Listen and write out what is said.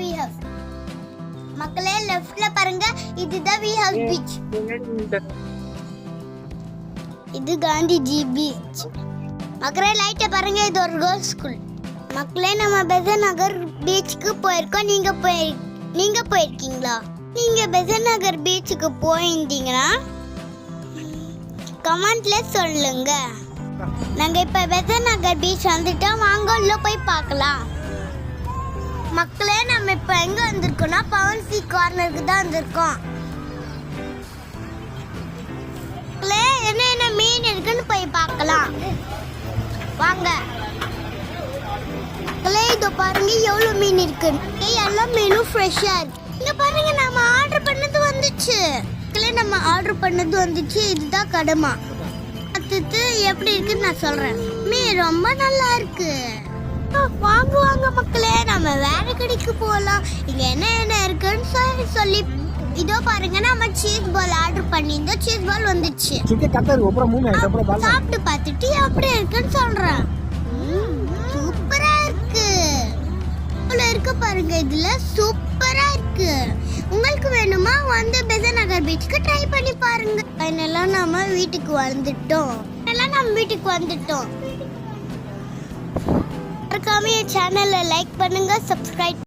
We house. மக்களே லெஃப்ட்ல பாருங்க, இதுதான் வி ஹவுஸ் பீச். இது காந்திஜி பீச். மக்களே லைட்டை பாருங்க, இது ஒரு கேர்ள்ஸ் ஸ்கூல். மக்களே நம்ம பெசன்ட் நகர் பீச்சுக்கு போயிருக்கோம். நீங்க போயிருக்கீங்களா? நீங்க பெசன்ட் நகர் பீச்சுக்கு போயிருந்தீங்கன்னா கமெண்ட்ல சொல்லுங்க. நாங்க இப்ப பெசன்ட் நகர் பீச் வந்துட்டோம், வாங்க உள்ள போய் பார்க்கலாம். மக்களே நம்ம இப்ப எங்க வந்திருக்கோம்னா பவன் சி கார்னருக்கு தான் வந்திருக்கோம். என்ன மீன் இருக்குன்னு போய் பார்க்கலாம் வாங்க. இதோ பாருங்க எவ்வளவு மீன் இருக்கு. எல்லா மீனும் ஃப்ரெஷ்ஷா இருக்கு. இங்க பாருங்க நம்ம ஆர்டர் பண்ணது வந்துச்சு. நம்ம ஆர்டர் பண்ணது வந்துச்சு. இதுதான் கடமா. அது எப்படி இருக்குன்னு நான் சொல்றேன். மீன் ரொம்ப நல்லா இருக்கு. வாங்க மக்களே, நம்ம வேற கடைக்கு போலாம். இங்க என்ன இருக்குன்னு சொல்லி இதோ பாருங்க, நம்ம சீஸ் பால் ஆர்டர் பண்ணியிருந்தோம். சீஸ் பால் வந்துச்சு. சாப்பிட்டு பார்த்துட்டு எப்படி இருக்குன்னு சொல்றேன். சூப்பரா இருக்கு. இருக்கு பாருங்க, இதுல சூப்பரா இருக்கு. உங்களுக்கு வேணுமா வந்து பெசன்ட் நகர் பீச்சுக்கு ட்ரை பண்ணி பாருங்க. ஃபைனலா நம்ம வீட்டுக்கு வந்துட்டோம். மறக்காம சேனலை லைக் பண்ணுங்க, சப்ஸ்கிரைப்